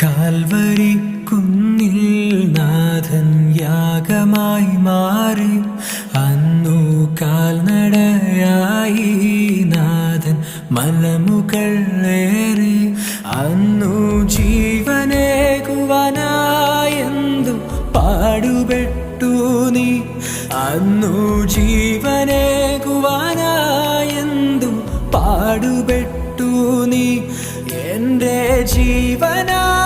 Calvary കുന്നിൽ നാഥൻ യാഗമായി മാറി. അന്നു കാൽനടയായി നാഥൻ മലമുകളേറി. അന്നു ജീവനേകുവാനായെന്തു പാടുപെട്ടു നീ. അന്നു ജീവനേകുവാനായെന്തു പാടുപെട്ടു നീ. എൻ്റെ ജീവനാ